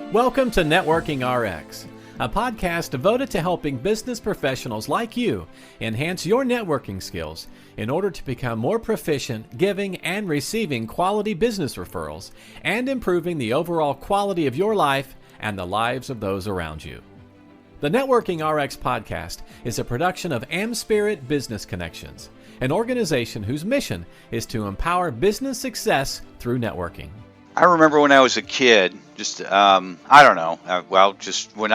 Welcome to Networking RX, a podcast devoted to helping business professionals like you enhance your networking skills in order to become more proficient giving and receiving quality business referrals and improving the overall quality of your life and the lives of those around you. The Networking RX podcast is a production of AmSpirit Business Connections, an organization whose mission is to empower business success through networking. I remember when I was a kid, just when I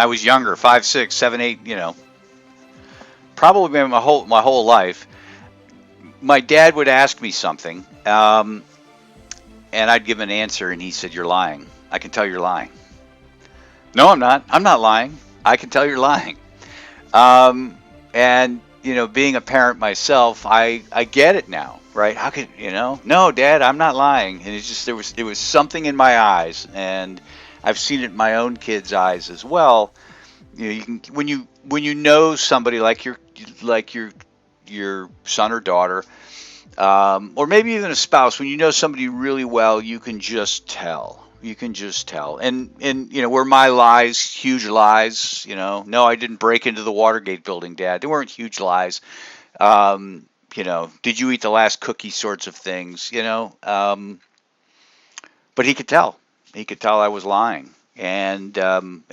was younger, 5, 6, 7, 8, probably my whole life, my dad would ask me something, and I'd give an answer, and he said, "You're lying. I can tell you're lying." No, I'm not. I'm not lying. I can tell you're lying. And being a parent myself, I get it now, right? How could No, Dad, I'm not lying. And it's just there was something in my eyes, and I've seen it in my own kids' eyes as well. You can when you know somebody like your son or daughter, or maybe even a spouse. When you know somebody really well, you can just tell. And were my lies huge lies? No, I didn't break into the Watergate building, Dad. They weren't huge lies. Did you eat the last cookie sorts of things, but he could tell. He could tell I was lying. And I'm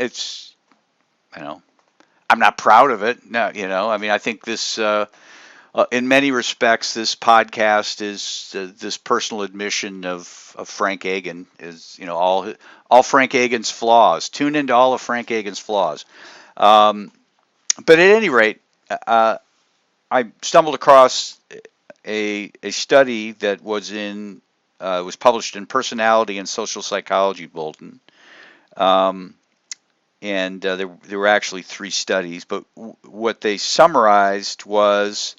not proud of it. No, I think this, in many respects, this podcast is this personal admission of Frank Agin is, all Frank Agin's flaws. Tune into all of Frank Agin's flaws. But at any rate, I stumbled across a study that was published in Personality and Social Psychology Bulletin. And there were actually 3 studies, but what they summarized was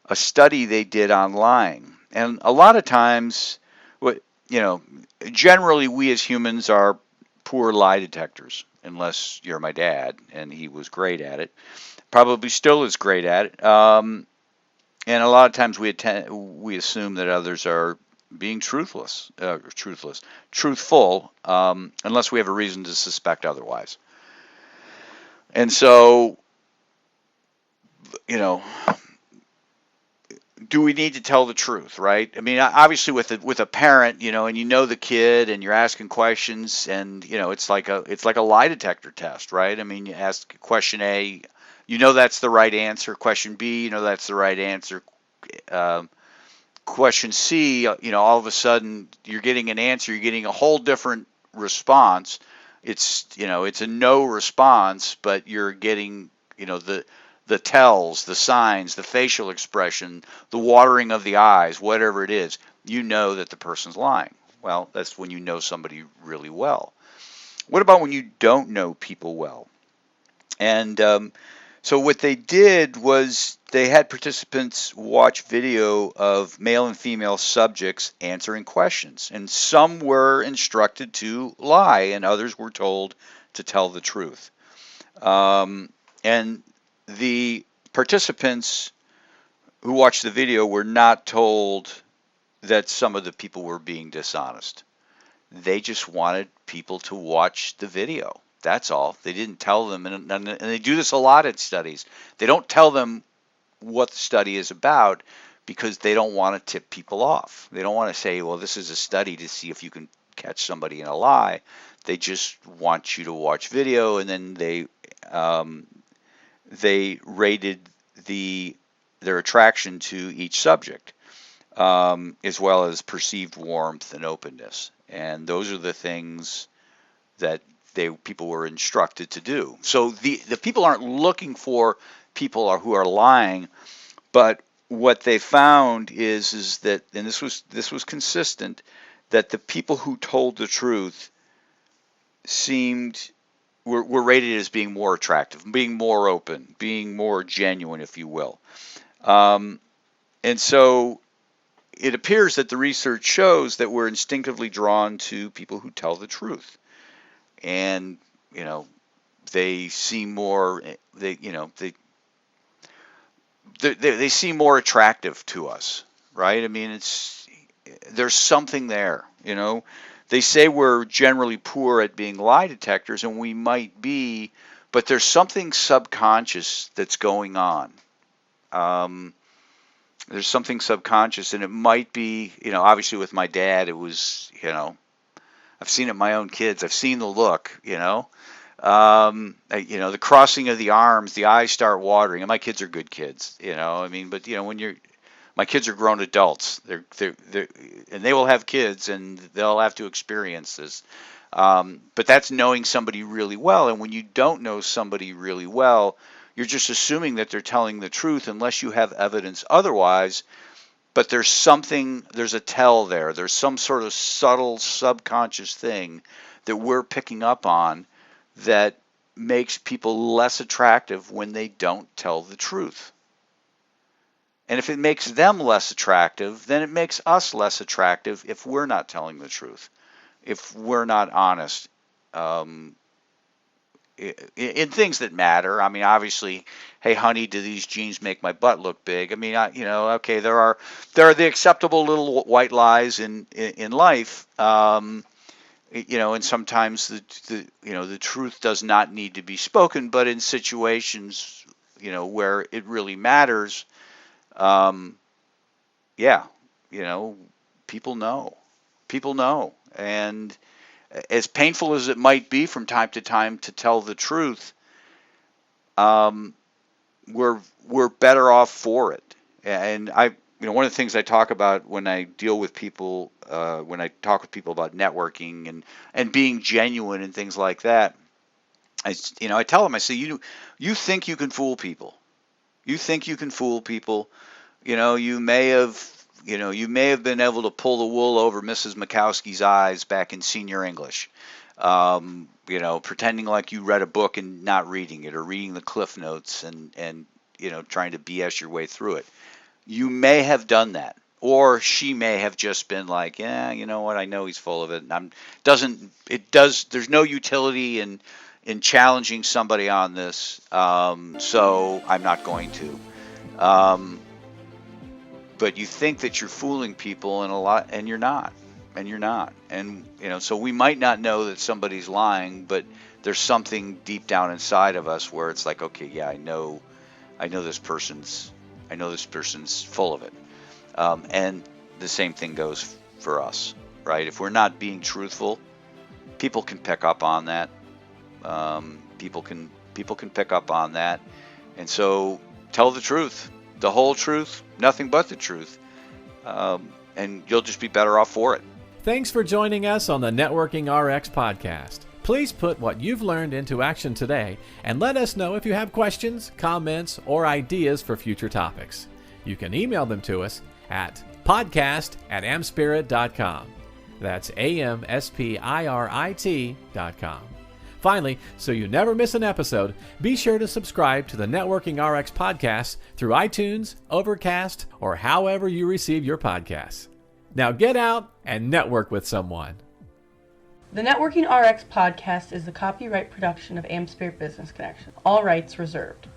a study they did on lying. And a lot of times, generally we as humans are poor lie detectors, unless you're my dad, and he was great at it. Probably still is great at it. And a lot of times we assume that others are being truthful, unless we have a reason to suspect otherwise. And so, do we need to tell the truth, right? I mean, obviously with a parent, and the kid, and you're asking questions, and it's like a lie detector test, right? I mean, you ask question A, that's the right answer. Question B, that's the right answer. Question C, all of a sudden you're getting an answer, you're getting a whole different response. It's a no response, but you're getting the tells, the signs, the facial expression, the watering of the eyes, whatever it is, that the person's lying. Well, that's when you know somebody really well. What about when you don't know people well? And so what they did was they had participants watch video of male and female subjects answering questions. And some were instructed to lie, and others were told to tell the truth. And the participants who watched the video were not told that some of the people were being dishonest. They just wanted people to watch the video. That's all. They didn't tell them, and they do this a lot in studies. They don't tell them what the study is about because they don't want to tip people off. They don't want to say, well, this is a study to see if you can catch somebody in a lie. They just want you to watch video, and then they rated their attraction to each subject, as well as perceived warmth and openness. And those are the things that people were instructed to do. So the people aren't looking for people who are lying, but what they found is that, and this was consistent, that the people who told the truth were rated as being more attractive, being more open, being more genuine, if you will. And so it appears that the research shows that we're instinctively drawn to people who tell the truth. And, they seem more, they seem more attractive to us, right? I mean, there's something there, they say we're generally poor at being lie detectors, and we might be, but there's something subconscious that's going on. There's something subconscious, and it might be, obviously with my dad, it was, I've seen it in my own kids. I've seen the look, the crossing of the arms, the eyes start watering, and my kids are good kids, but when my kids are grown adults, and they will have kids, and they'll have to experience this. But that's knowing somebody really well, and when you don't know somebody really well, you're just assuming that they're telling the truth unless you have evidence otherwise. But there's a tell there. There's some sort of subtle subconscious thing that we're picking up on that makes people less attractive when they don't tell the truth. And if it makes them less attractive, then it makes us less attractive if we're not telling the truth, if we're not honest in things that matter. I mean, obviously, hey, honey, do these jeans make my butt look big? I mean, okay, there are the acceptable little white lies in life, and sometimes the truth does not need to be spoken, but in situations, where it really matters. People know, and as painful as it might be from time to time to tell the truth, we're better off for it. And one of the things I talk about when I deal with people, when I talk with people about networking and being genuine and things like that, I tell them, I say, you think you can fool people. You think you can fool people. You may have been able to pull the wool over Mrs. Mikowski's eyes back in senior English, pretending like you read a book and not reading it, or reading the Cliff Notes and trying to BS your way through it. You may have done that, or she may have just been like, yeah, you know what, I know he's full of it, and there's no utility in challenging somebody on this, so I'm not going to. But you think that you're fooling people and you're not. And so we might not know that somebody's lying, but there's something deep down inside of us where it's like, okay, yeah, I know this person's full of it. And the same thing goes for us, right? If we're not being truthful, people can pick up on that. People can pick up on that. And so tell the truth. The whole truth, nothing but the truth, and you'll just be better off for it. Thanks for joining us on the Networking RX podcast. Please put what you've learned into action today and let us know if you have questions, comments, or ideas for future topics. You can email them to us at podcast@amspirit.com. That's AmSpirit.com. Finally, so you never miss an episode, be sure to subscribe to the Networking RX podcast through iTunes, Overcast, or however you receive your podcasts. Now get out and network with someone. The Networking RX podcast is the copyright production of AmSpirit Business Connection. All rights reserved.